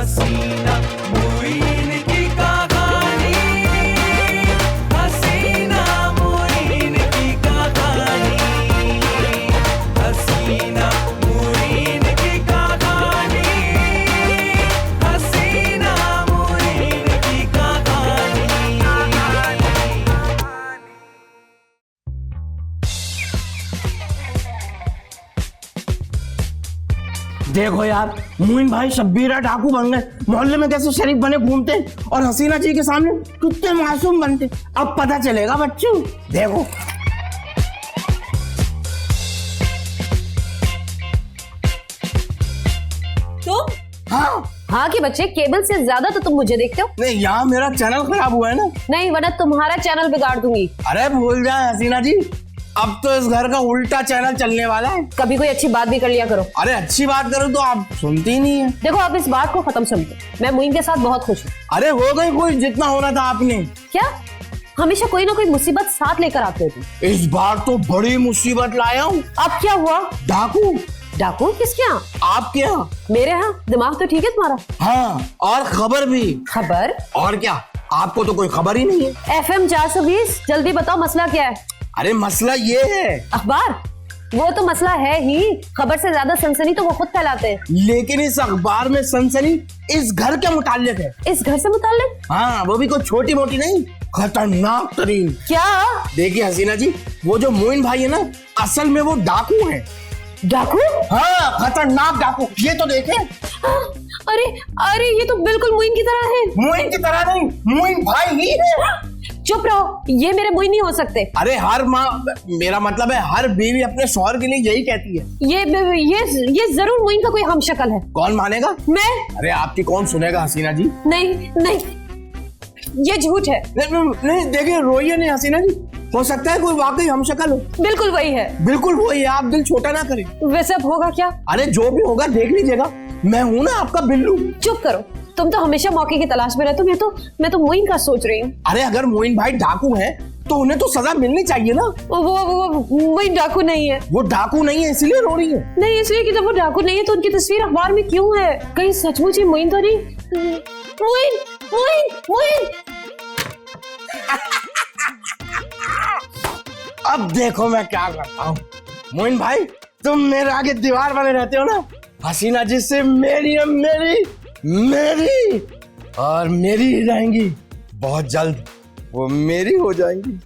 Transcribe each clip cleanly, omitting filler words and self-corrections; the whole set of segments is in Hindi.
हसीना मुइन की कहानी, हसीना मुइन की कहानी, हसीना मुइन की कहानी, हसीना मुइन की कहानी। देखो यार, मोइन भाई शब्बीरा डाकू बन गए, मोहल्ले में कैसे शरीफ बने घूमते और हसीना जी के सामने कितने मासूम बनते। अब पता चलेगा बच्चों, देखो। तुम? हाँ कि बच्चे, केबल से ज्यादा तो तुम मुझे देखते हो। नहीं, यहाँ मेरा चैनल खराब हुआ है ना। नहीं, वरना तुम्हारा चैनल बिगाड़ दूंगी। अरे भूल जाए हसीना जी, अब तो इस घर का उल्टा चैनल चलने वाला है। कभी कोई अच्छी बात भी कर लिया करो। अरे अच्छी बात करो तो आप सुनती ही नहीं है। देखो, आप इस बात को खत्म समझो, मैं मोइन के साथ बहुत खुश हूँ। अरे हो गई कोई, जितना होना था आपने। क्या? हमेशा कोई ना कोई मुसीबत साथ लेकर आते हो तुम। इस बार तो बड़ी मुसीबत लाया हूँ। अब क्या हुआ? डाकू। डाकू किसके यहाँ? आपके यहाँ। मेरे यहाँ? दिमाग तो ठीक है तुम्हारा। हाँ, और खबर भी। खबर? और क्या, आपको तो कोई खबर ही नहीं है। FM 420, जल्दी बताओ मसला क्या है। अरे मसला ये है। अखबार? वो तो मसला है ही, खबर से ज्यादा सनसनी तो वो खुद फैलाते हैं। लेकिन इस अखबार में सनसनी इस घर के मुताल्लिक है। इस घर से मुताल्लिक? हाँ, वो भी कोई छोटी मोटी नहीं, खतरनाक तरीन। क्या? देखिए हसीना जी, वो जो मोइन भाई है ना, असल में वो डाकू है। डाकू? हाँ, खतरनाक डाकू। ये तो देखे। अरे अरे, ये तो बिल्कुल मोइन की तरह है। मोइन की तरह नहीं, मोइन भाई ही है। चुप रहो, ये मेरे मोइन नहीं हो सकते। अरे हर माँ, मेरा मतलब है हर बीवी अपने शौहर के लिए यही कहती है। ये जरूर मोइन का कोई हमशक्ल है। कौन मानेगा? मैं। अरे आपकी कौन सुनेगा हसीना जी। नहीं नहीं, ये झूठ है। नहीं देखिए, रोइए नहीं हसीना जी, हो सकता है कोई वाकई हमशक्ल हो। बिल्कुल वही है। बिल्कुल वही है, आप दिल छोटा ना करें। वैसे अब होगा क्या? अरे जो भी होगा देख लीजिएगा, मैं हूँ ना आपका बिल्लू। चुप करो, तुम तो हमेशा मौके की तलाश में रहते हो। मैं तो मोइन का सोच रही हूँ। अरे अगर मोइन भाई डाकू है तो उन्हें तो सजा मिलनी चाहिए ना। वो मोइन डाकू नहीं है। वो डाकू नहीं है इसलिए रो रही है। नहीं, इसलिए कि जब वो डाकू नहीं है तो उनकी तस्वीर अखबार में क्यों है? कहीं सचमुच ही मोइन तो नहीं? मोइन मोइन मोइन। अब देखो मैं क्या करता हूँ। मोइन भाई, तुम मेरे आगे दीवार बने रहते हो ना। हसीना जी से मेरी और मेरी ही रहेंगी। बहुत जल्द वो मेरी हो जाएंगी।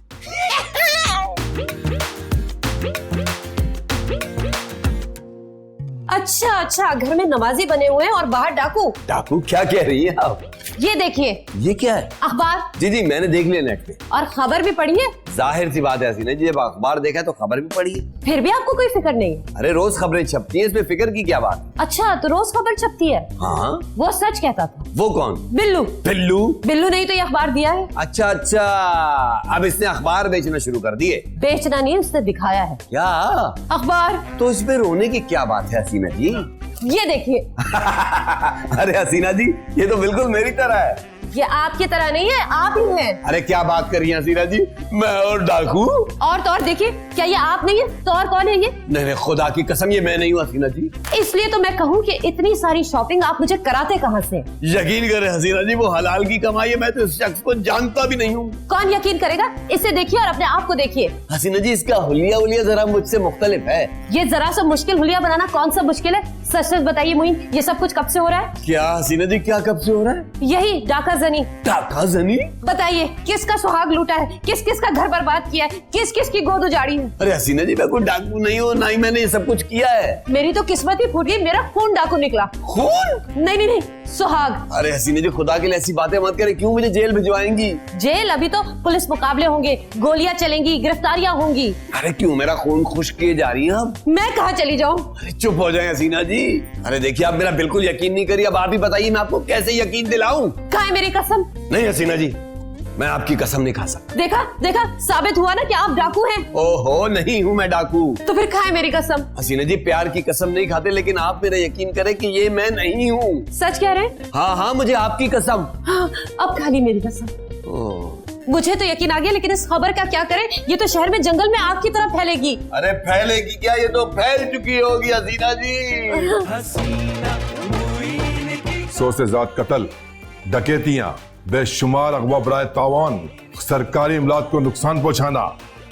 अच्छा, घर में नमाजी बने हुए हैं और बाहर डाकू। डाकू? क्या कह रही है आप? ये देखिए। ये क्या है? अखबार। जी, मैंने देख लिया नेट पे। और खबर भी पढ़ी है। जाहिर सी बात है हसीना जी, जब अखबार देखा है तो खबर भी पढ़ी है। फिर भी आपको कोई फिक्र नहीं है? अरे रोज खबरें छपती हैं, इसमें फिक्र की क्या बात? अच्छा, तो रोज खबर छपती है। हाँ। वो सच कहता था। वो कौन? बिल्लू। बिल्लू नहीं तो ये अखबार दिया है। अच्छा, अब इसने अखबार बेचना शुरू कर दिए। बेचना नहीं, उसने दिखाया है। क्या? अखबार। तो इस पे रोने की क्या बात है हसीना जी? ये देखिए। अरे हसीना जी, ये तो बिल्कुल मेरी तरह है। ये आपकी तरह नहीं है, आप ही हैं। अरे क्या बात कर रही हैं हसीना जी, मैं और डाकू? और तो और देखिए, क्या ये आप नहीं है तो और कौन है ये? नहीं, खुदा की कसम ये मैं नहीं हूँ हसीना जी। इसलिए तो मैं कहूँ कि इतनी सारी शॉपिंग आप मुझे कराते कहाँ से? यकीन करें हसीना जी, वो हलाल की कमाई है, मैं तो इस शख्स को जानता भी नहीं हूँ। कौन यकीन करेगा? इसे देखिए और अपने आप को देखिए। हसीना जी, इसका हुलिया जरा मुझसे मुख्तलिफ है। ये जरा सा मुश्किल हुलिया बनाना कौन सा मुश्किल है? सच सच बताइए मोइन, ये सब कुछ कब से हो रहा है? क्या हसीना जी, क्या कब से हो रहा है? यही डाका जनी। डाका जनी? बताइए, किसका सुहाग लूटा है, किस किस का घर बर्बाद किया है, किस किस की गोद उजाड़ी है? अरे हसीना जी, मैं कोई डाकू नहीं हूँ, ना ही मैंने ये सब कुछ किया है। मेरी तो किस्मत ही फूट गई, मेरा खून डाकू निकला। खून? नहीं, सुहाग। अरे हसीना जी, खुदा के लिए ऐसी बातें मत करें, क्यों मुझे जेल भिजवाएंगी? जेल? अभी तो पुलिस मुकाबले होंगे, गोलियां चलेंगी, गिरफ्तारियां होंगी। अरे क्यों मेरा खून खुश्क किए जा रही है अब? मैं कहाँ चली जाऊँ? अरे चुप हो जाए हसीना जी। अरे देखिए, आप मेरा बिल्कुल यकीन नहीं करिए, अब आप ही बताइए मैं आपको कैसे यकीन दिलाऊं? खाए मेरी कसम। नहीं हसीना जी, मैं आपकी कसम नहीं खा सकता। देखा, साबित हुआ ना कि आप डाकू हैं। ओहो, नहीं हूँ मैं डाकू। तो फिर खाए मेरी कसम। हसीना जी, प्यार की कसम नहीं खाते, लेकिन आप मेरा यकीन करें कि ये मैं नहीं हूँ। सच कह रहे हैं? हाँ, मुझे आपकी कसम। हाँ, अब खा ली मेरी कसम। मुझे तो यकीन आ गया, लेकिन इस खबर का क्या करें? ये तो शहर में जंगल में आग की तरह फैलेगी। अरे फैलेगी क्या, ये तो फैल चुकी होगी हसीना जी। हसीना मुइन की 100 से ज्यादा कत्ल, डकैतियां, बेशुमार अगवा बराए तावान, सरकारी इमलात को नुकसान पहुंचाना,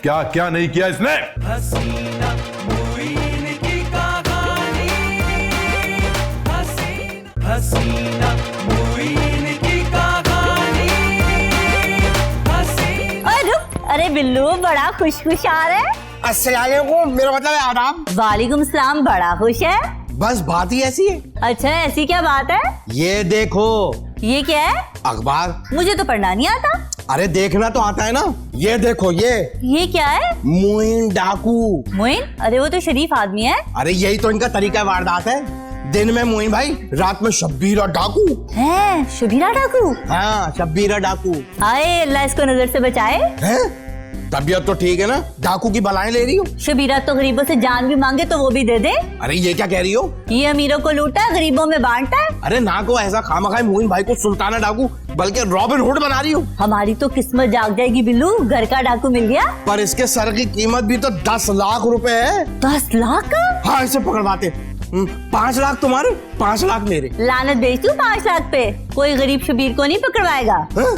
क्या क्या नहीं किया इसने। हसीना मुईन की कहानी, हसीना मुईन की कहानी, हसीना। अरे बिल्लू बड़ा खुश आ रहा है। अस्सलामुअलैकुम, मेरा मतलब है आदाब। वालेकुम सलाम, बड़ा खुश है। बस बात ही ऐसी है। अच्छा ऐसी क्या बात है? ये देखो, ये क्या है? अखबार। मुझे तो पढ़ना नहीं आता। अरे देखना तो आता है ना। ये देखो, ये क्या है? मोइन डाकू। मोइन? अरे वो तो शरीफ आदमी है। अरे यही तो इनका तरीका वारदात है। दिन में मोइन भाई, रात में शब्बीरा डाकू। है शबीरा डाकू? हाँ, शब्बीरा डाकू। हाय अल्लाह इसको नजर से बचाए। हैं? तबीयत तो ठीक है ना? डाकू की बलाएं ले रही हो? शबीरा तो गरीबों से जान भी मांगे तो वो भी दे दे। अरे ये क्या कह रही हो? ये अमीरों को लूटा, गरीबों में बांटता है। अरे ना को ऐसा खामखाई मोइन भाई को सुल्ताना डाकू बल्कि रॉबिन हुड बना रही हो। हमारी तो किस्मत जाग जाएगी बिल्लू, घर का डाकू मिल गया। पर इसके सर की कीमत भी तो 10 लाख रुपए है। 10 लाख का? हाँ, इसे पकड़वाते। 5 लाख तुम्हारे, 5 लाख मेरे। लानत भेज तू 5 लाख पे। कोई गरीब शबीर को नहीं पकड़वाएगा। हाँ?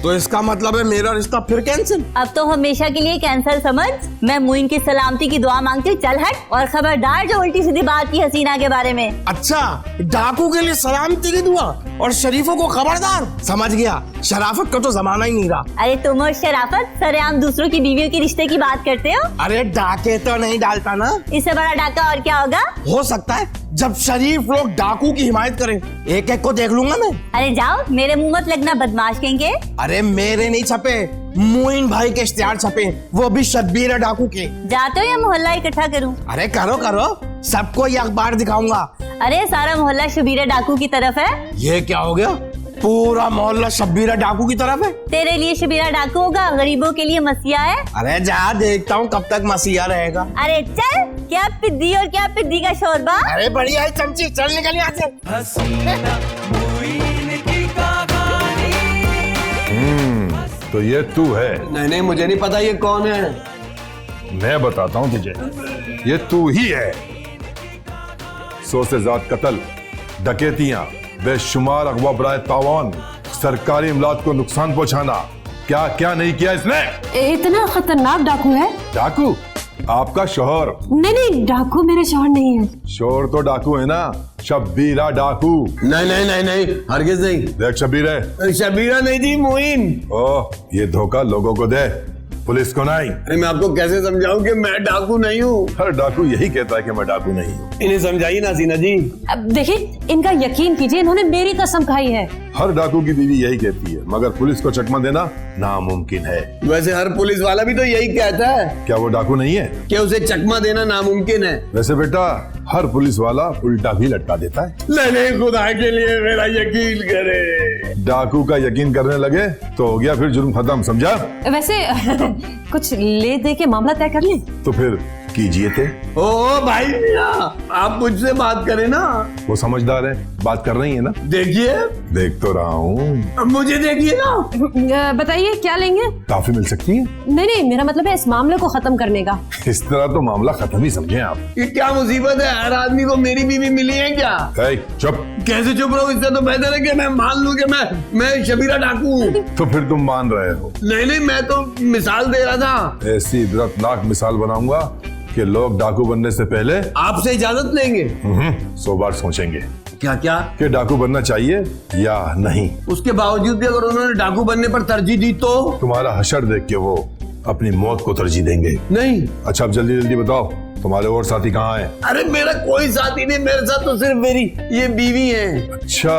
तो इसका मतलब है मेरा रिश्ता फिर कैंसिल। अब तो हमेशा के लिए कैंसर समझ। मैं मुइन की सलामती की दुआ मांगती हूँ, चल हट। और खबरदार जो उल्टी सीधी बात की हसीना के बारे में। अच्छा, डाकू के लिए सलामती की दुआ और शरीफों को खबरदार। समझ गया, शराफत का तो जमाना ही नहीं रहा। अरे तुम और शराफत सरेआम दूसरों की बीवियों के रिश्ते की बात करते हो। अरे डाके तो नहीं डालता ना। इससे बड़ा डाका और क्या होगा? हो सकता है जब शरीफ लोग डाकू की हिमायत करें। एक एक को देख लूंगा मैं। अरे जाओ, मेरे मुंह मत लगना, बदमाश कहेंगे। अरे मेरे नहीं छपे, मोइन भाई के इश्तिहार छपे, वो भी शब्बीरा डाकू के। जाते हो या मोहल्ला इकट्ठा करूं? अरे करो करो, सबको ये अखबार दिखाऊंगा। अरे सारा मोहल्ला शबीरा डाकू की तरफ है। ये क्या हो गया? पूरा मोहल्ला शब्बीरा डाकू की तरफ है। तेरे लिए शबीरा डाकू होगा, गरीबों के लिए मसीहा है। अरे जा, देखता हूँ कब तक मसीहा रहेगा। अरे चल, क्या पिद्दी और क्या पिद्दी का शोरबा। अरे बढ़िया है चमची, चल निकल यहाँ से। हसीना मुईन की कहानी। तो ये तू है? नहीं नहीं, मुझे नहीं पता ये कौन है। मैं बताता हूं तुझे, ये तू ही है। 100 से ज्यादा कत्ल, डकैतियां, बेशुमार अगवा बराए तावान, सरकारी इमलात को नुकसान पहुंचाना, क्या क्या नहीं किया इसने। इतना खतरनाक डाकू है? डाकू? आपका शोहर? नहीं, डाकू मेरा शोहर नहीं है। शोहर तो डाकू है ना, शब्बीरा डाकू। नहीं नहीं नहीं नहीं, हरगिज नहीं। देख शब्बीर है। शबीरा नहीं थी, मोइन। ओह, ये धोखा लोगों को दे, पुलिस को नहीं। अरे मैं आपको कैसे समझाऊं कि मैं डाकू नहीं हूँ। हर डाकू यही कहता है कि मैं डाकू नहीं हूँ। इन्हें समझाइए ना हसीना जी। अब देखिए, इनका यकीन कीजिए, इन्होंने मेरी कसम खाई है। हर डाकू की बीवी यही कहती है, मगर पुलिस को चकमा देना नामुमकिन है। वैसे हर पुलिस वाला भी तो यही कहता है क्या वो डाकू नहीं है? कि उसे चकमा देना नामुमकिन है। वैसे बेटा, हर पुलिस वाला उल्टा भी लटका देता है। नहीं, खुदा के लिए मेरा यकीन करे। डाकू का यकीन करने लगे तो हो गया फिर जुर्म खत्म, समझा? वैसे कुछ ले दे के मामला तय कर लें। तो फिर कीजिए थे। ओ भाई मियां, आप मुझसे बात करें ना। वो समझदार है, बात कर रही है ना। देखिए, देख तो रहा हूँ। मुझे देखिए ना। बताइए क्या लेंगे? काफी मिल सकती है। नहीं, मेरा मतलब है इस मामले को खत्म करने का। इस तरह तो मामला खत्म ही समझे आप। ये क्या मुसीबत है, हर आदमी को मेरी बीवी मिली है क्या? ए, चुप। कैसे चुप रहो? इससे तो बेहतर है कि मैं मान लूं कि मैं शबीरा डाकू हूँ। तो फिर तुम मान रहे हो? नहीं, मैं तो मिसाल दे रहा था। ऐसी इबरतनाक मिसाल बनाऊंगा कि लोग डाकू बनने से पहले आपसे इजाजत लेंगे। 100 बार सोचेंगे क्या क्या? कि डाकू बनना चाहिए या नहीं। उसके बावजूद भी अगर उन्होंने डाकू बनने पर तरजीह दी तो? तुम्हारा हशर देख के वो अपनी मौत को तरजीह देंगे। नहीं। अच्छा, अब जल्दी जल्दी बताओ, तुम्हारे और साथी कहाँ हैं? अरे मेरा कोई साथी नहीं, मेरे साथ तो सिर्फ मेरी ये बीवी है। अच्छा,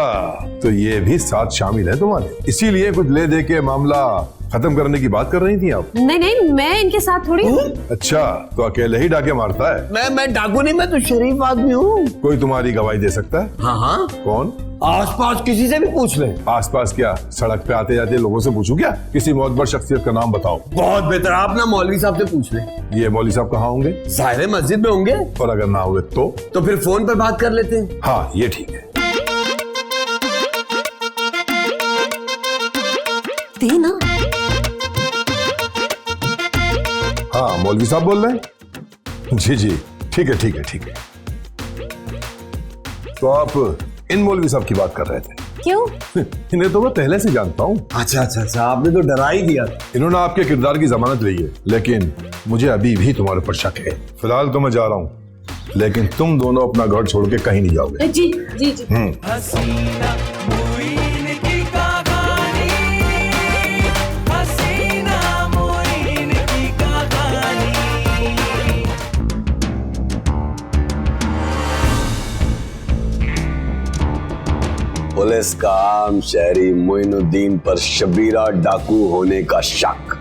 तो ये भी साथ शामिल है तुम्हारे, इसीलिए कुछ ले दे के मामला खत्म करने की बात कर रही थी आप? नहीं, मैं इनके साथ थोड़ी। अच्छा, तो अकेले ही डाके मारता है? मैं डाकू नहीं, मैं तो शरीफ आदमी हूँ। कोई तुम्हारी गवाही दे सकता है? हाँ। कौन? आसपास किसी से भी पूछ ले। आसपास क्या, सड़क पे आते जाते लोगों से पूछूं क्या? किसी मोहतबर शख्सियत का नाम बताओ। बहुत बेहतर, आप ना मौलवी साहब से पूछ ले। ये मौलवी साहब कहाँ होंगे? जाहिर मस्जिद में होंगे। और अगर ना हुए तो फिर फोन पर बात कर लेते हैं। हाँ, ये ठीक है। देना। हाँ, मौलवी साहब बोल रहे हैं? जी, ठीक है। तो आप इन मौलवी साहब की बात कर रहे थे। क्यों? इन्हें तो मैं पहले से जानता हूँ। अच्छा अच्छा अच्छा, आपने तो डरा ही दिया। इन्होंने आपके किरदार की जमानत ली है, लेकिन मुझे अभी भी तुम्हारे ऊपर शक है। फिलहाल तो मैं जा रहा हूँ, लेकिन तुम दोनों अपना घर छोड़ के कहीं नहीं जाओगे। जी जी जी। हसीना मुइन की कहानी, हसीना मुइन की कहानी। पुलिस का आम शहरी मोइनुद्दीन पर शबीरा डाकू होने का शक।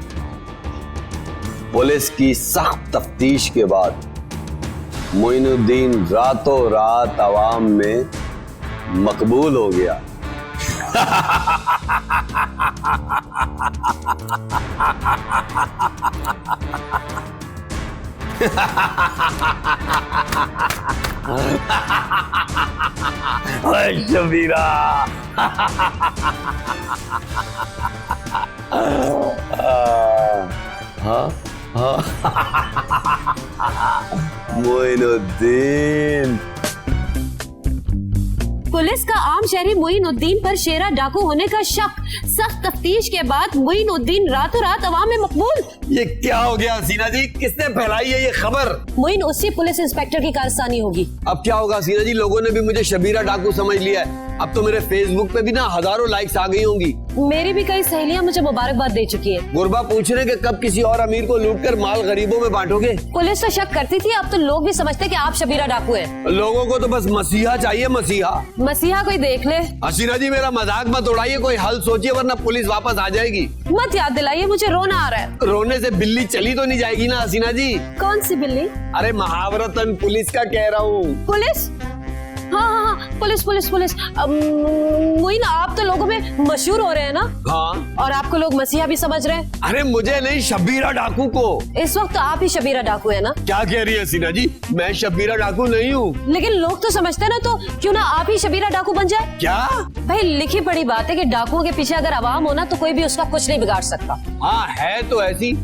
पुलिस की सख्त तफ्तीश के बाद मोइनुद्दीन रातों रात आवाम में मकबूल हो गया। ओए शबीरा। हाँ मोइनुद्दीन। पुलिस का आम शहरी मोइनुद्दीन पर शेरा डाकू होने का शक। सख्त तफ्तीश के बाद मोइनुद्दीन रातों रात अवाम में मकबूल। ये क्या हो गया हसीना जी? किसने फैलाई है ये खबर? मोइन उसी पुलिस इंस्पेक्टर की कारस्तानी होगी। अब क्या होगा हसीना जी? लोगों ने भी मुझे शबीरा डाकू समझ लिया है। अब तो मेरे फेसबुक पे भी ना हजारों लाइक्स आ गई होंगी। मेरी भी कई सहेलियां मुझे मुबारकबाद दे चुकी हैं। गुरबा पूछ रहे कि कब किसी और अमीर को लूटकर माल गरीबों में बांटोगे। पुलिस तो शक करती थी, अब तो लोग भी समझते कि आप शबीरा डाकू हैं। लोगों को तो बस मसीहा चाहिए, मसीहा। मसीहा कोई देख ले। हसीना जी मेरा मजाक मत उड़ाइए, कोई हल सोचिए वरना पुलिस वापस आ जाएगी। मत याद दिलाइए, मुझे रोना आ रहा है। रोने से बिल्ली चली तो नहीं जाएगी ना हसीना जी? कौन सी बिल्ली? अरे महावरतन पुलिस का कह रहा हूँ। पुलिस? हाँ हाँ हाँ, पुलिस पुलिस पुलिस। मोइन आप तो लोगों में मशहूर हो रहे हैं ना? हाँ। और आपको लोग मसीहा भी समझ रहे हैं। अरे मुझे नहीं, शबीरा डाकू को। इस वक्त तो आप ही शबीरा डाकू है ना? क्या कह रही है हसीना जी? मैं शबीरा डाकू नहीं हूँ। लेकिन लोग तो समझते हैं ना, तो क्यों ना आप ही शबीरा डाकू बन जाए? क्या? भाई लिखी पड़ी बात है कि डाकुओं के पीछे अगर आवाम हो ना, तो कोई भी उसका कुछ नहीं बिगाड़ सकता। हाँ है तो ऐसी,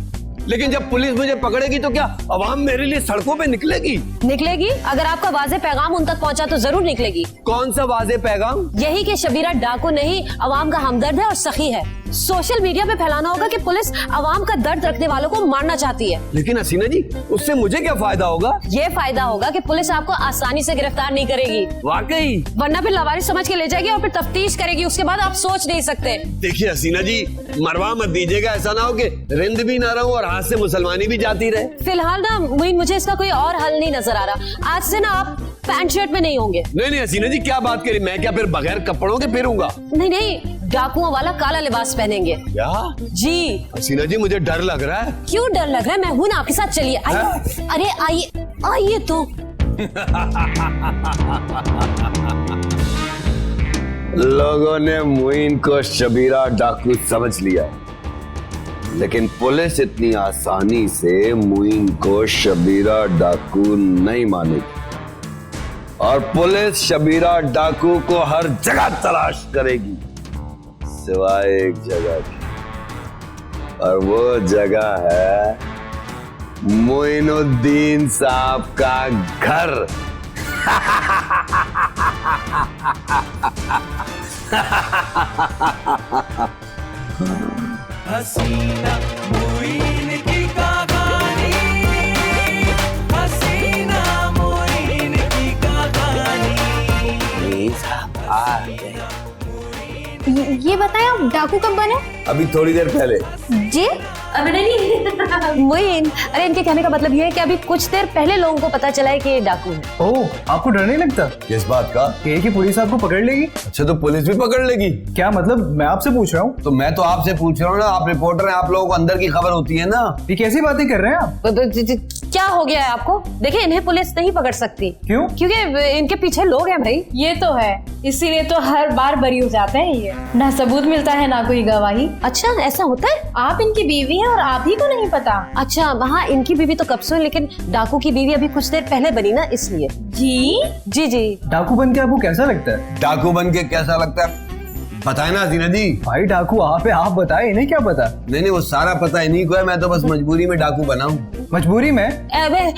लेकिन जब पुलिस मुझे पकड़ेगी तो क्या अवाम मेरे लिए सड़कों पे निकलेगी? निकलेगी। अगर आपका वाजे पैगाम उन तक पहुंचा तो जरूर निकलेगी। कौन सा वाजे पैगाम? यही कि शबीरा डाकू नहीं, अवाम का हमदर्द है और सखी है। सोशल मीडिया पे फैलाना होगा कि पुलिस अवाम का दर्द रखने वालों को मारना चाहती है। लेकिन हसीना जी उससे मुझे क्या फायदा होगा? ये फायदा होगा कि पुलिस आपको आसानी से गिरफ्तार नहीं करेगी। वाकई? वरना फिर लवारिस समझ के ले जाएगी और फिर तफ्तीश करेगी, उसके बाद आप सोच नहीं सकते। देखिए हसीना जी, मरवा मत दीजिएगा, ऐसा ना हो कि रिंद भी ना रहूं और हाथ से मुसलमानी भी जाती रहे। फिलहाल ना मोइन, मुझे इसका कोई और हल नहीं नजर आ रहा। आज से ना आप पैंट शर्ट में नहीं होंगे। नहीं नहीं हसीना जी क्या बात करी, मैं क्या फिर बगैर कपड़ों के फिरूंगा? नहीं नहीं, डाकुओं वाला काला लिबास पहनेंगे। क्या? जी। हसीना जी मुझे डर लग रहा है। क्यों डर लग रहा है? मैं हूं ना आपके साथ, चलिए आइए। अरे आइए आइए तो। लोगों ने मोइन को शबीरा डाकू समझ लिया, लेकिन पुलिस इतनी आसानी से मोइन को शबीरा डाकू नहीं मानेगी और पुलिस शबीरा डाकू को हर जगह तलाश करेगी सिवाय एक जगह की, और वो जगह है मोइनुद्दीन साहब का घर। हसीना मुइन की कहानी, हसीना मुइन की कहानी। ये बताएं आप डाकू कब बने? अभी थोड़ी देर पहले। जी? अबे नहीं मोइन, अरे इनके कहने का मतलब ये है कि अभी कुछ देर पहले लोगों को पता चला है कि ये डाकू है। ओह, आपको डर नहीं लगता किस बात का? कि पुलिस आपको पकड़ लेगी? अच्छा तो पुलिस भी पकड़ लेगी? क्या मतलब? मैं आपसे पूछ रहा हूँ। तो मैं तो आपसे पूछ रहा हूँ ना, आप रिपोर्टर हैं, आप लोगों को अंदर की खबर होती है ना। ये कैसी बातें कर रहे हैं आप? क्या हो गया है आपको? देखिए इन्हें पुलिस नहीं पकड़ सकती। क्यों? क्योंकि इनके पीछे लोग हैं भाई। ये तो है, इसीलिए तो हर बार बरी हो जाते हैं ये। ना सबूत मिलता है ना कोई गवाही। अच्छा ऐसा होता है? आप इनकी बीवी हैं और आप ही को नहीं पता? अच्छा वहाँ इनकी बीवी तो कब से है, लेकिन डाकू की बीवी अभी कुछ देर पहले बनी ना, इसलिए। जी जी जी। डाकू बन के आपको कैसा लगता है? डाकू बन के कैसा लगता है बताए ना हसीना जी। भाई डाकू आप है, आप बताए, इन्हें क्या पता? नहीं नहीं वो सारा पता इन्हीं को है, मैं तो बस मजबूरी में डाकू बना हूँ। मजबूरी में? अबे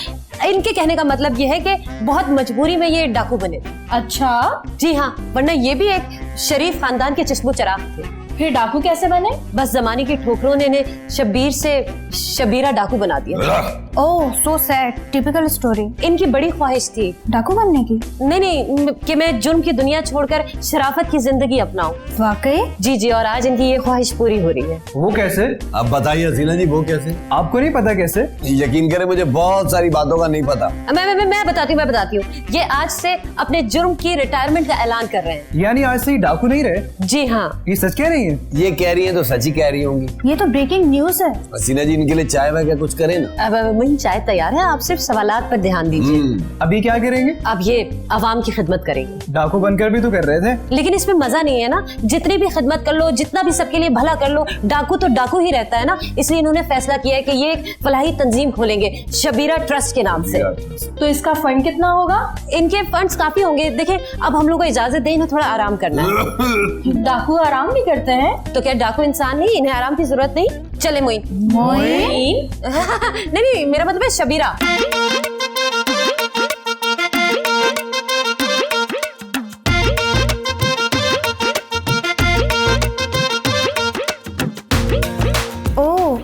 इनके कहने का मतलब ये है कि बहुत मजबूरी में ये डाकू बने थे। अच्छा, जी हाँ, वरना ये भी एक शरीफ खानदान के चश्मो चराग थे। फिर डाकू कैसे बने? बस जमाने की ठोकरों ने इन्हें शब्बीर से शबीरा डाकू बना दिया। ओह सो सैड, टिपिकल स्टोरी। इनकी बड़ी ख्वाहिश थी डाकू बनने की? नहीं कि मैं जुर्म की दुनिया छोड़कर शराफत की जिंदगी अपनाऊं। वाकई? जी जी, और आज इनकी ये ख्वाहिश पूरी हो रही है। वो कैसे? अब बताइए हसीना जी वो कैसे? आपको नहीं पता कैसे? यकीन करें मुझे बहुत सारी बातों का नहीं पता। मैं बताती हूँ। ये आज से अपने जुर्म की रिटायरमेंट का ऐलान कर रहे हैं। यानी आज से ही डाकू नहीं रहे? जी हाँ। ये सच कह रही है? ये कह रही है तो सच ही कह रही होंगी। ये तो ब्रेकिंग न्यूज है। हसीना जी इनके लिए चाय वगैरह कुछ करें ना। अब वही चाय तैयार है, आप सिर्फ सवालात पर ध्यान दीजिए। अभी क्या करेंगे? अब ये अवाम की खिदमत करेंगे। डाकू बनकर भी तो कर रहे थे। लेकिन इसमें मजा नहीं है ना, जितनी भी खिदमत कर लो, जितना भी सबके लिए भला कर लो, डाकू तो डाकू ही रहता है ना। इसलिए इन्होंने फैसला किया है कि ये एक फलाही तंजीम खोलेंगे शबीरा ट्रस्ट के नाम से। तो इसका फंड कितना होगा? इनके फंड्स काफी होंगे। देखिए अब हम लोग को इजाजत दें, इन्हें थोड़ा आराम करना है। डाकू आराम भी करते हैं? तो क्या डाकू इंसान नहीं, इन्हें आराम की जरूरत नहीं? चले मोइन। नहीं, मेरा मतलब है शबीरा।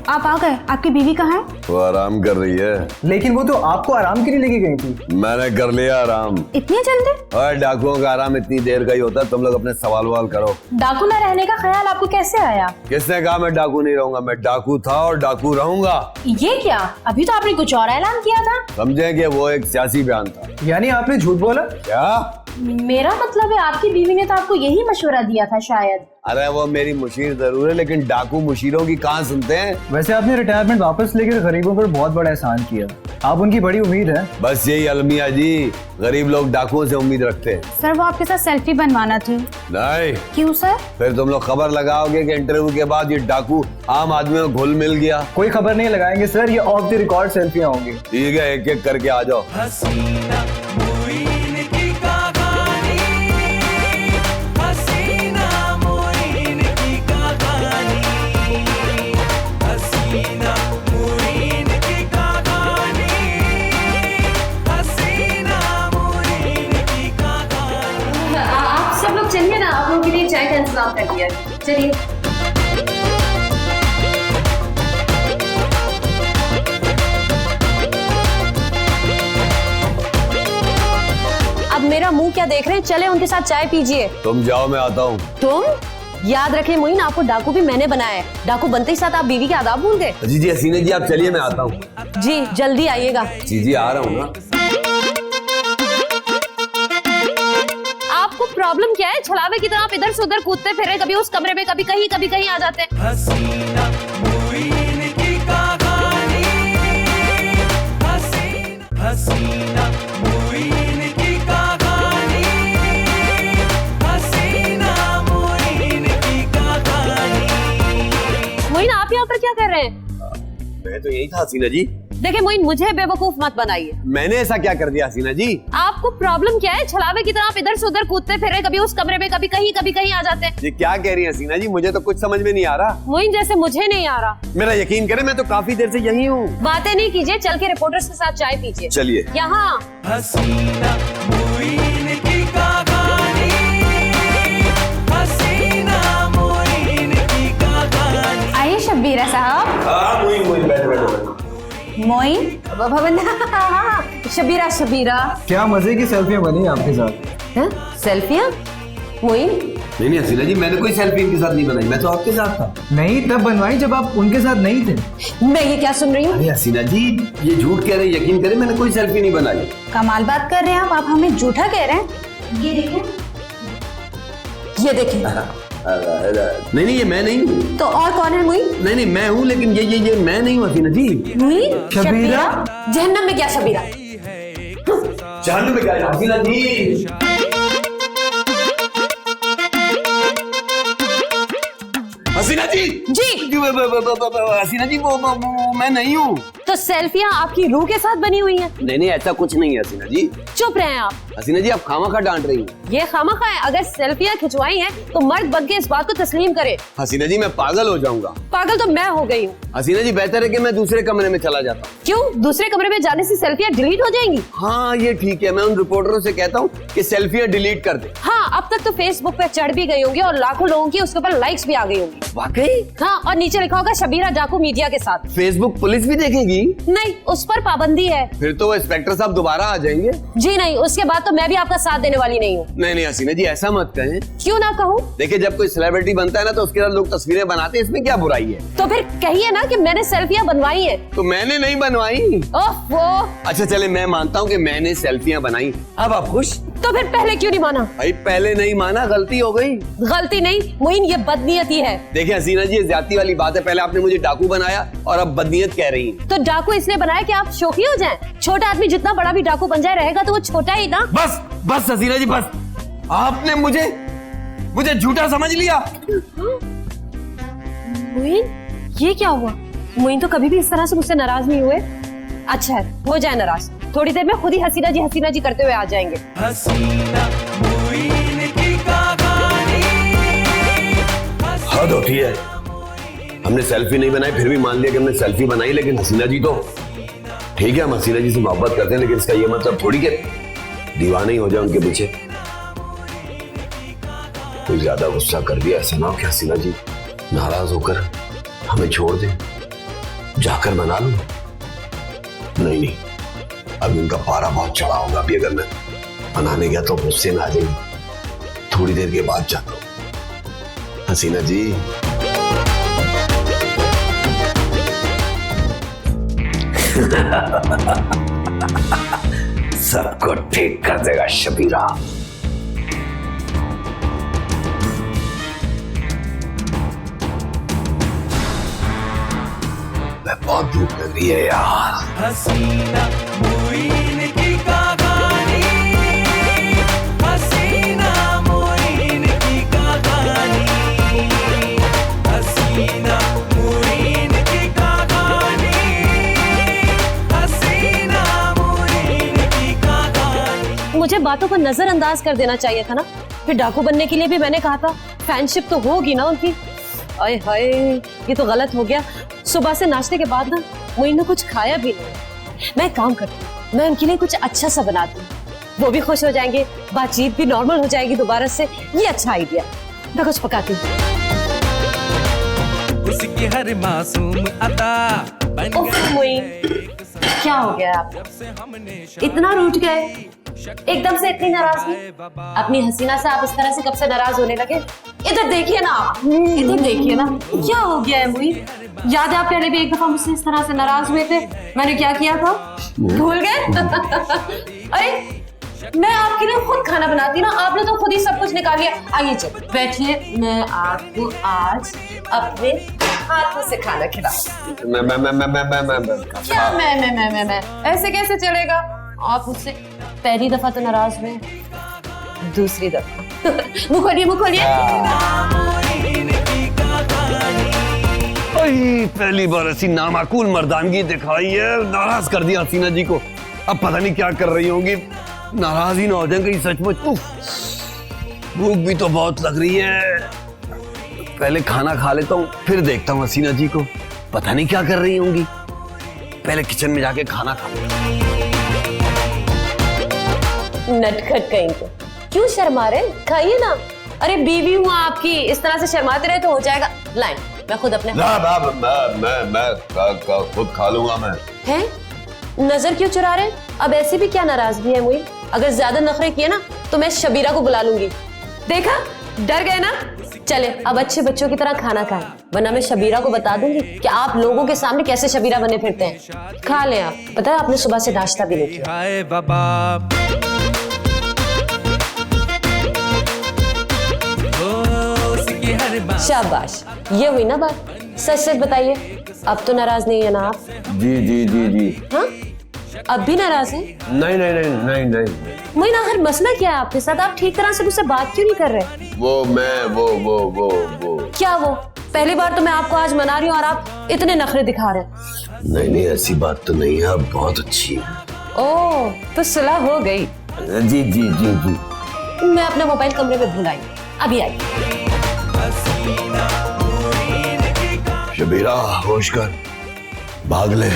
आप आ गए। आपकी बीवी कहाँ है? वो आराम कर रही है। लेकिन वो तो आपको आराम के लिए लेके गई थी। मैंने कर लिया आराम। इतनी जल्दी? और डाकुओं का आराम इतनी देर का ही होता है। तुम लोग अपने सवाल वाल करो। डाकू में रहने का ख्याल आपको कैसे आया? किसने कहा मैं डाकू नहीं रहूंगा? मैं डाकू था और डाकू रहूंगा। ये क्या? अभी तो आपने कुछ और ऐलान किया था। समझे कि वो एक सियासी बयान था। यानी आपने झूठ बोला? क्या? मेरा मतलब है आपकी बीवी ने तो आपको यही मशवरा दिया था शायद। अरे वो मेरी मुशीर जरूर है, लेकिन डाकू मुशीरों की कहाँ सुनते हैं। वैसे आपने रिटायरमेंट वापस लेकर गरीबों पर बहुत बड़ा एहसान किया। आप उनकी बड़ी उम्मीद है। बस यही अलमिया जी, गरीब लोग डाकुओं से उम्मीद रखते हैं। सर वो आपके साथ सेल्फी बनवाना थी। नहीं। क्यों सर? फिर तुम लोग खबर लगाओगे कि इंटरव्यू के बाद ये डाकू आम आदमी में घुल मिल गया। कोई खबर नहीं लगाएंगे सर, ये ऑफ द रिकॉर्ड सेल्फियां होंगी। ठीक है, एक एक करके आ जाओ। हसीना मुइन की कहानी, हसीना मुइन की कहानी, हसीना मुइन की कहानी, हसीना मुइन की कहानी। आप सब लोग चलिए ना, आप लोगों के लिए चाय का इंतजाम कर दिया। चलिए। अब मेरा मुंह क्या देख रहे हैं? चले उनके साथ चाय पीजिए। तुम जाओ, मैं आता हूँ। तुम याद रखें मोइन, आपको डाकू भी मैंने बनाया है। डाकू बनते ही साथ आप बीवी के आदाब भूल गए। जी जी हसीना जी, आप चलिए, मैं आता हूँ। जी जल्दी आइएगा। जी जी आ रहा हूँ ना। आपको प्रॉब्लम क्या है? छलावे की तरह आप इधर से उधर कूदते फिर रहे, कभी उस कमरे में, कभी कहीं आ जाते हैं। हसीना मुइन की कहानी, हसीना मुइन की कहानी, हसीना मुइन की कहानी। मोइन आप यहाँ पर क्या कर रहे हैं? मैं तो यही था हसीना जी। देखिए मोइन, मुझे बेवकूफ मत बनाइए। मैंने ऐसा क्या कर दिया हसीना जी? आपको प्रॉब्लम क्या है? छलावे की तरह आप इधर से उधर कूदते फिर रहे, कभी उस कमरे में, कभी कहीं आ जाते हैं। ये क्या कह रही है हसीना जी? मुझे तो कुछ समझ में नहीं आ रहा। मोइन जैसे मुझे नहीं आ रहा। मेरा यकीन करें, मैं तो काफी देर से यही हूँ। बातें नहीं कीजिए, चल के रिपोर्टर्स के साथ चाय पीजिए। चलिए। यहाँ हसीना मुइन की कहानी, हसीना मुइन की कहानी। आइए शब्बीरा साहब। हाँ मोइन बैठो। मोइन शबीरा क्या मजे की सेल्फियां बनी आपके साथ। सेल्फियाँ? मोइन नहीं हसीना जी, मैंने कोई सेल्फी इनके साथ नहीं बनाई। मैं तो आपके साथ था। नहीं तब बनवाई जब आप उनके साथ नहीं थे। मैं ये क्या सुन रही हूँ? अरे हसीना जी, ये झूठ कह रहे हैं, यकीन करें मैंने कोई सेल्फी नहीं बनाई। कमाल बात कर रहे हैं आप हमें झूठा कह रहे हैं। ये देखिए। नहीं ये मैं नहीं हूँ। तो और कौन है मोइन? नहीं मैं हूँ, लेकिन ये मैं नहीं हूँ हसीना जी। मोइन? शबीरा? जहन्नम में क्या शबीरा? जहन्नुम में क्या है हसीना जी? हसीना जी जी हसीना जी, वो मैं नहीं हूँ। तो सेल्फियां आपकी रूह के साथ बनी हुई हैं। नहीं नहीं, ऐसा कुछ नहीं है हसीना जी। चुप रहे आप। हसीना जी, आप खामखा डांट रही हैं। ये खामखा है, अगर सेल्फियां खिंचवाई हैं तो मर्द बन के इस बात को तस्लीम करे। हसीना जी, मैं पागल हो जाऊंगा। पागल तो मैं हो गई हूँ। हसीना जी, बेहतर है कि मैं दूसरे कमरे में चला जाता हूँ। क्यों? दूसरे कमरे में जाने से सेल्फियां डिलीट हो जाएंगी? हाँ ये ठीक है, मैं उन रिपोर्टरों से कहता हूँ कि सेल्फियां डिलीट कर दे। हाँ, अब तक तो फेसबुक पे चढ़ भी गई होंगी और लाखों लोगों की उसके ऊपर लाइक्स भी आ गई होंगी। वाकई? हाँ, और नीचे लिखा होगा शबीरा डाकू मीडिया के साथ। फेसबुक पुलिस भी देखेगी? नहीं, उस पर पाबंदी है। फिर तो वो इंस्पेक्टर साहब दोबारा आ जाएंगे। जी नहीं, उसके बाद तो मैं भी आपका साथ देने वाली नहीं हूँ। नहीं नहीं हसीना जी, ऐसा मत कहें। क्यों ना कहूँ? देखिए, जब कोई सेलिब्रिटी बनता है ना तो उसके साथ लोग तस्वीरें बनाते हैं, इसमें क्या बुराई है? तो फिर कहिए ना कि मैंने सेल्फियां बनवाई हैं। तो मैंने नहीं बनवाई। ओफो। अच्छा चले, मैं मानता हूँ कि मैंने सेल्फियां बनाई। अब आप खुश? तो फिर पहले क्यों नहीं माना? भाई पहले नहीं माना, गलती हो गई। गलती नहीं मोइन, ये बदनीयती है। देखिए हसीना जी, ये ज्यादती वाली बात है। पहले आपने मुझे डाकू बनाया और अब बदनीयत कह रही हैं। तो डाकू इसलिए बनाया कि आप शौकी हो जाएं। छोटा आदमी जितना बड़ा भी डाकू बन जाए रहेगा तो वो छोटा ही ना। बस बस हसीना जी, बस। आपने मुझे झूठा समझ लिया। मोइन, ये क्या हुआ? मोइन तो कभी भी इस तरह से मुझसे नाराज नहीं हुए। अच्छा है, हो जाए नाराज, थोड़ी देर में खुद ही हसीना जी करते हुए आ जाएंगे। हसीना मुइन की कहानी। हद होती है। हमने सेल्फी नहीं बनाई, फिर भी मान लिया कि हमने सेल्फी बनाई। लेकिन हसीना जी तो ठीक है, हम हसीना जी से मोहब्बत करते हैं, लेकिन इसका ये मतलब थोड़ी कि दीवाने ही हो जाए उनके पीछे। कोई ज्यादा गुस्सा कर दिया, ऐसा ना हो कि हसीना जी नाराज होकर हमें छोड़ दे। जाकर मना लूं? नहीं नहीं, अभी उनका पारा बहुत चढ़ा होगा। अभी अगर मैं मनाने गया तो गुस्से में आ जाएंगे। थोड़ी देर के बाद जाता हूं। हसीना जी, सबको ठीक कर देगा शबीरा। बहुत धूप लग रही है यार। हसीना मुइन की कहानी। हसीना मुइन की कहानी। हसीना मुइन की कहानी। हसीना मुइन की कहानी। मुझे बातों को नजरअंदाज कर देना चाहिए था ना। फिर डाकू बनने के लिए भी मैंने कहा था। फैनशिप तो होगी ना उनकी। आए हाय, ये तो गलत हो गया। सुबह से नाश्ते के बाद ना मोइन ने कुछ खाया भी नहीं। मैं एक काम करती हूँ, मैं उनके लिए कुछ अच्छा सा बनाती हूँ, वो भी खुश हो जाएंगे, बातचीत भी नॉर्मल हो जाएगी दोबारा से। ये अच्छा आइडिया। मैं कुछ पकाती हूँ। उसकी हर मासूम अता बन ओह मोइन, क्या हो गया आप? इतना रूठ गए, एकदम से इतनी नाराजगी। अपनी हसीना से आप इस तरह से कब से नाराज होने लगे? इधर देखिए ना आप, इधर देखिए ना, क्या हो गया है मोइन? याद है आप पहले भी एक दफा मुझसे इस तरह से नाराज हुए थे? मैंने क्या किया था, भूल गए? अरे मैं आपके लिए खुद खाना बनाती ना, आपने तो खुद ही सब कुछ निकाल लिया। आइए चल बैठिए, मैं आपको आज अपने हाथों से खाना खिलाऊंगी। क्या मैं ऐसे कैसे चलेगा? आप मुझसे पहली दफा तो नाराज हुए, दूसरी दफा मुंह खोलिए, मुंह खोलिए। पहली बार ऐसी नामाकूल मर्दानगी दिखाई है, नाराज कर दिया हसीना जी को। अब पता नहीं क्या कर रही होंगी, नाराज ही ना हो जाए कहीं सचमुच। भूख भी तो बहुत लग रही है, पहले खाना खा लेता हूँ फिर देखता हूँ हसीना जी को। पता नहीं क्या कर रही होंगी, पहले किचन में जाके खाना खा लेता। नटखट कहीं को, क्यों शर्मा रहे? खाइए ना। अरे बीवी हूँ आपकी, इस तरह से शर्माते रहे तो हो जाएगा। लाइन, मैं खुद अपने मैं खुद खा लूंगा मैं। हैं? नजर क्यों चुरा रहे? अब ऐसी भी क्या नाराजगी है मुझे? अगर ज्यादा नखरे किए ना तो मैं शबीरा को बुला लूंगी। देखा, डर गए ना? चले अब अच्छे बच्चों की तरह खाना खाएं, वरना मैं शबीरा को बता दूंगी कि आप लोगों के सामने कैसे शबीरा बने फिरते हैं। खा लें आप, पता है आपने सुबह से नाश्ता भी नहीं किया। हाय बाबा, उसकी हर बात। शाबाश, ये हुई ना बात। सच सच बताइए, अब तो नाराज नहीं है ना आप? जी जी जी जी। हाँ, अब भी नाराज हैं? नहीं नहीं नहीं नहीं नहीं। मोइन, आखिर मसला क्या है आपके साथ? आप ठीक तरह से मुझसे बात क्यों नहीं कर रहे? वो मैं वो क्या वो? पहली बार तो मैं आपको आज मना रही हूँ और आप इतने नखरे दिखा रहे हैं। नहीं नहीं, ऐसी बात तो नहीं है, आप बहुत अच्छी है। ओह, तो सुलह हो गई। जी जी जी जी। मैं अपना मोबाइल कमरे में भूल आई, अभी आई। शबीरा होश कर, भाग ले।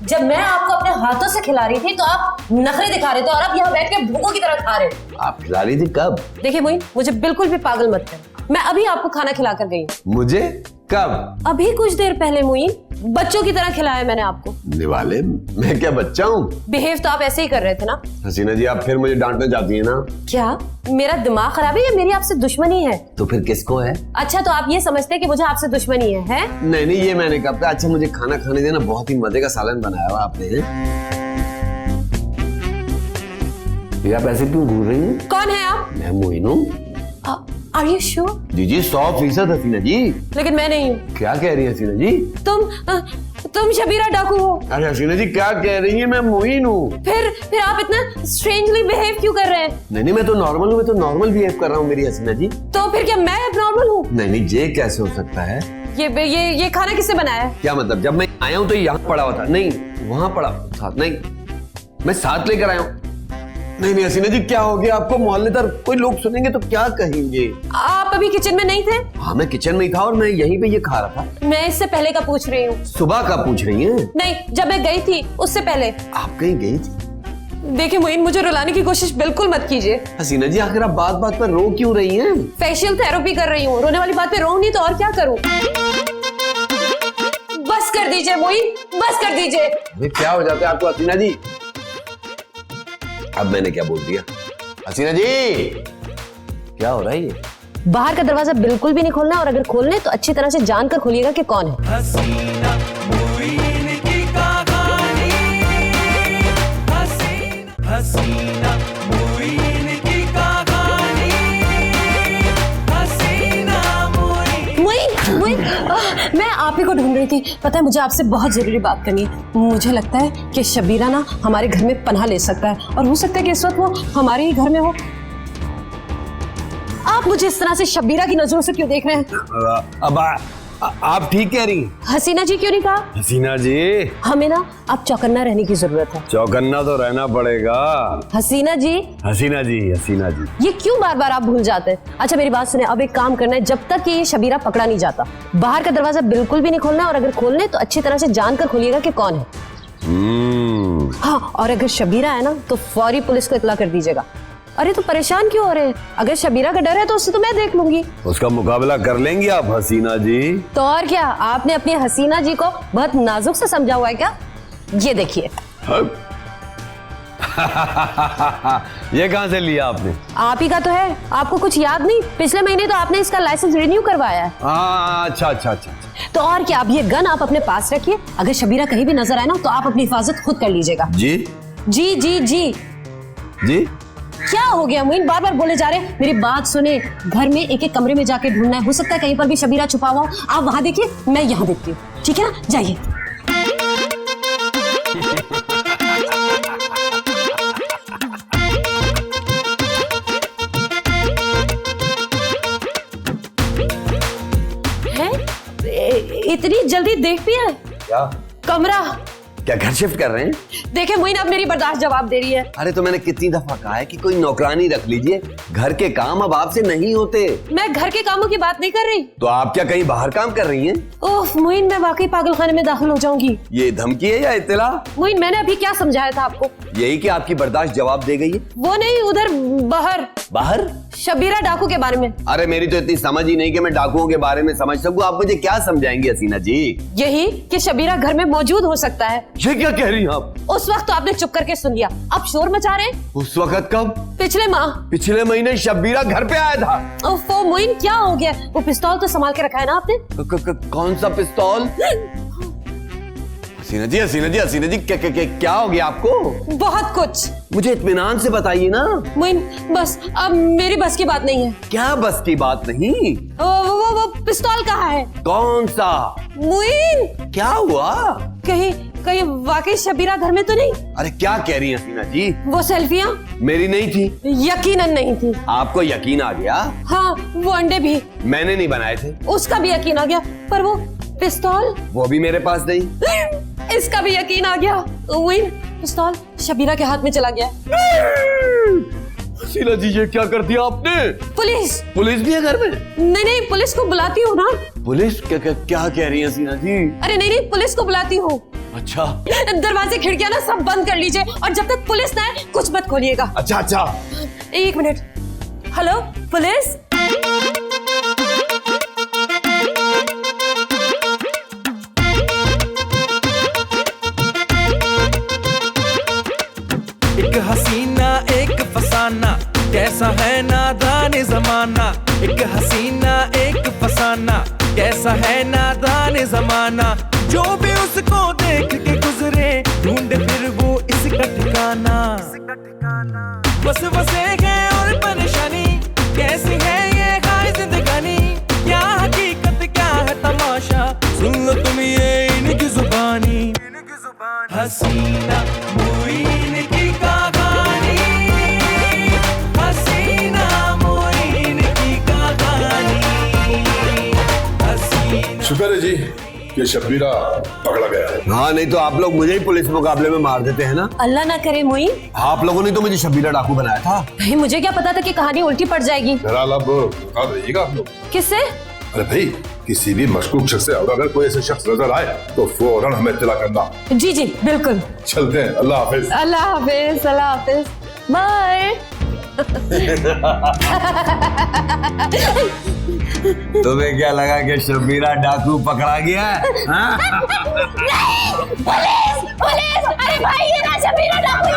जब मैं आपको अपने हाथों से खिला रही थी तो आप नखरे दिखा रहे थे और अब यहाँ बैठ के भूखों की तरह खा रहे हो। आप खिला रही थी कब? देखिए मोइन, मुझे बिल्कुल भी पागल मत कर। मैं अभी आपको खाना खिला कर गई। मुझे कब? अभी कुछ देर पहले मोइन, बच्चों की तरह खिलाया मैंने आपको। निवाले, मैं क्या बच्चा हूँ? बिहेव तो आप ऐसे ही कर रहे थे ना। हसीना जी, आप फिर मुझे डांटने जाती है ना? क्या मेरा दिमाग खराब है या मेरी आपसे दुश्मनी है? तो फिर किसको है? अच्छा, तो आप ये समझते हैं कि मुझे आपसे दुश्मनी है? नहीं नहीं, ये मैंने कहा। अच्छा, मुझे खाना खाने देना, बहुत ही मजे का सालन बनाया हुआ आपने। ये आप ऐसे क्यों घूर रही हैं? कौन है आप? मैं मोइन हूँ। Are you sure? जी जी, 100% हसीना जी। लेकिन मैं नहीं हूँ। क्या कह रही है हसीना जी? तुम शबीरा डाकू हो। अरे हसीना जी, क्या कह रही है? मैं मोइन हूँ। फिर आप इतना स्ट्रेंजली बिहेव क्यों कर रहे हैं? नहीं, मैं तो नॉर्मल हूँ, मैं तो नॉर्मल बिहेव कर रहा हूँ मेरी हसीना जी। तो फिर क्या मैं नॉर्मल हूँ? नहीं, ये कैसे हो सकता है? ये खाना किसने बनाया है? क्या मतलब? जब मैं आया हूँ तो यहाँ पड़ा हुआ था? नहीं, वहाँ पड़ा था। नहीं, मैं साथ लेकर आया हूँ। नहीं नहीं हसीना जी, क्या हो गया आपको? मोहल्लेदार कोई लोग सुनेंगे तो क्या कहेंगे? आप अभी किचन में नहीं थे? हाँ, मैं किचन में ही था और मैं यहीं पे ये खा रहा था। मैं इससे पहले का पूछ रही हूँ। सुबह का पूछ रही हैं? नहीं, जब मैं गई थी उससे पहले। आप कहीं गई थी? देखिए मोइन, मुझे रुलाने की कोशिश बिल्कुल मत कीजिए। हसीना जी, आखिर आप बात बात पर रो क्यों रही हैं? फेशियल थेरेपी कर रही हूँ, रोने वाली बात पे रो नहीं तो और क्या करूँ? बस कर दीजिए मोइन, बस कर दीजिए। क्या हो जाता है आपको हसीना जी? अब मैंने क्या बोल दिया? हसीना जी, क्या हो रहा है ये? बाहर का दरवाजा बिल्कुल भी नहीं खोलना और अगर खोलने तो अच्छी तरह से जानकर खोलिएगा कि कौन है। हसीना मोइन की कहानी, हसीना मोइन की कहानी, हसीना मोइन। मैं आप ही को ढूंढ रही थी। पता है, मुझे आपसे बहुत जरूरी बात करनी है। मुझे लगता है कि शबीरा ना हमारे घर में पनाह ले सकता है और हो सकता है कि इस वक्त वो हमारे ही घर में हो। आप मुझे इस तरह से शबीरा की नजरों से क्यों देख रहे हैं? अब आप ठीक कह रही हैं। हसीना जी क्यों नहीं कहा? हसीना जी, हमें ना अब चौकन्ना रहने की जरूरत है। चौकन्ना तो रहना पड़ेगा। हसीना जी, हसीना जी, हसीना जी। ये क्यों बार बार आप भूल जाते हैं? अच्छा मेरी बात सुने, अब एक काम करना है, जब तक कि ये शबीरा पकड़ा नहीं जाता बाहर का दरवाजा बिल्कुल भी नहीं खोलना और अगर खोलने तो अच्छी तरह से जानकर खोलिएगा कि कौन है। हाँ, और अगर शबीरा है ना तो फौरी पुलिस को इत्तला कर दीजिएगा। अरे तो परेशान क्यों हो रहे हैं? अगर शबीरा का डर है तो उससे तो मैं देख लूंगी। उसका मुकाबला कर लेंगी आप हसीना जी? तो और क्या, आपने अपनी हसीना जी को बहुत नाजुक से समझा हुआ है क्या? ये देखिए। ये कहाँ से लिया आपने? आप ही का तो है, आपको कुछ याद नहीं? पिछले महीने तो आपने इसका लाइसेंस रिन्यू करवाया है। अच्छा अच्छा अच्छा। तो और क्या, अब ये गन आप अपने पास रखिए, अगर शबीरा कहीं भी नजर आए ना तो आप अपनी हिफाजत खुद कर लीजिएगा। जी जी जी जी जी। क्या हो गया मोइन, बार बार बोले जा रहे हैं? मेरी बात सुने, घर में एक एक कमरे में जाके ढूंढना है। हो सकता है कहीं पर भी शबीरा छुपा हुआ हो। आप वहां देखिए, मैं यहाँ देखती हूँ, ठीक है ना? जाइए। इतनी जल्दी देख भी है? क्या कमरा? क्या घर शिफ्ट कर रहे हैं? देखिए मोइन, अब मेरी बर्दाश्त जवाब दे रही है। अरे तो मैंने कितनी दफा कहा है कि कोई नौकरानी रख लीजिए, घर के काम अब आपसे नहीं होते। मैं घर के कामों की बात नहीं कर रही। तो आप क्या कहीं बाहर काम कर रही हैं? ओह मोइन, मैं वाकई पागल खाने में दाखिल हो जाऊंगी। ये धमकी है या इत्तला? मोइन, मैंने अभी क्या समझाया था आपको? यही कि आपकी बर्दाश्त जवाब दे गई है। वो नहीं, उधर बाहर। बाहर? शबीरा डाकू के बारे में। अरे मेरी तो इतनी समझ ही नहीं कि मैं डाकुओं के बारे में समझ सकूं। आप मुझे क्या समझाएंगे हसीना जी? यही कि शबीरा घर में मौजूद हो सकता है। ये क्या कह रही हैं आप? उस वक्त तो आपने चुप करके सुन लिया, अब शोर मचा रहे हैं। उस वक्त कब? पिछले माह। पिछले महीने शबीरा घर पे आया था। ओफो मोइन, क्या हो गया? वो पिस्तौल तो संभाल के रखा है ना आपने? कौन सा पिस्तौल? हसीना जी, हसीना जी, हसीना जी, क्या हो गया आपको? बहुत कुछ। मुझे इत्मीनान से बताइए ना। मोइन, बस अब मेरी बस की बात नहीं है। क्या बस की बात नहीं? वो पिस्तौल कहाँ है? कौन सा? मोइन, क्या हुआ? कहीं वाकई शबीरा घर में तो नहीं? अरे क्या कह रही हैं हसीना जी? वो सेल्फियाँ मेरी नहीं थी। यकीनन नहीं थी। आपको यकीन आ गया? हाँ, वो अंडे भी मैंने नहीं बनाए थे। उसका भी यकीन आ गया, पर वो पिस्तौल वो भी मेरे पास नहीं। इसका भी यकीन आ गया। मोइन, पिस्तौल शबीरा के हाथ में चला गया। हसीना जी, ये क्या कर दिया आपने? पुलिस भी है घर में? नहीं, पुलिस को बुलाती हूँ ना। पुलिस? क्या कह रही है हसीना जी? अरे नहीं, पुलिस को बुलाती हूँ। अच्छा दरवाजे खिड़कियां ना सब बंद कर लीजिए, और जब तक पुलिस ना आए कुछ मत खोलिएगा। अच्छा। 1 मिनट। Hello police? एक हसीना एक फसाना, कैसा है नादान जमाना। एक हसीना एक फसाना, कैसा है नादान जमाना। जो भी उसको देख के गुजरे, ढूंढे फिर वो इसका ठिकाना। बस वसे है और परेशानी, कैसी है ये हाय जिंदगानी। क्या हकीकत क्या है तमाशा, सुन लो तुम ये इनकी जुबानी। हसीना मुईन की कहानी, हसीना मुईन की कहानी। शुक्र है जी कि शब्बीरा पकड़ा गया है। हाँ, नहीं तो आप लोग मुझे ही पुलिस मुकाबले में मार देते हैं ना। अल्लाह ना करे मोइन। आप लोगों ने तो मुझे शबीरा डाकू बनाया था। भाई मुझे क्या पता था कि कहानी उल्टी पड़ जाएगी। बहरहाल अब बता दीजिएगा आप लोग। किससे? अरे भाई, किसी भी मशकूक शख्स से और अगर कोई ऐसे शख्स नजर आए तो फौरन हमें इत्तला करना। जी बिल्कुल। चलते हैं, अल्लाह हाफिज। अल्लाह हाफिज, अल्लाह हाफिज, बाय। तुम्हें क्या लगा कि शबीरा डाकू पकड़ा गया है? पुलिस! अरे भाई, ये ना शबीरा डाकू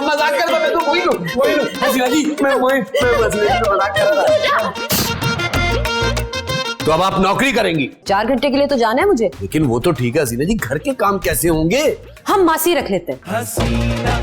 मजाक कर रहा, मैं तो वही हूँ। हसीना जी, मैं मजाक कर रहा। तो अब आप नौकरी करेंगी? 4 घंटे के लिए तो जाना है मुझे। लेकिन वो तो ठीक है हसीना जी, घर के काम कैसे होंगे? हम मासी रख लेते हैं। हसीना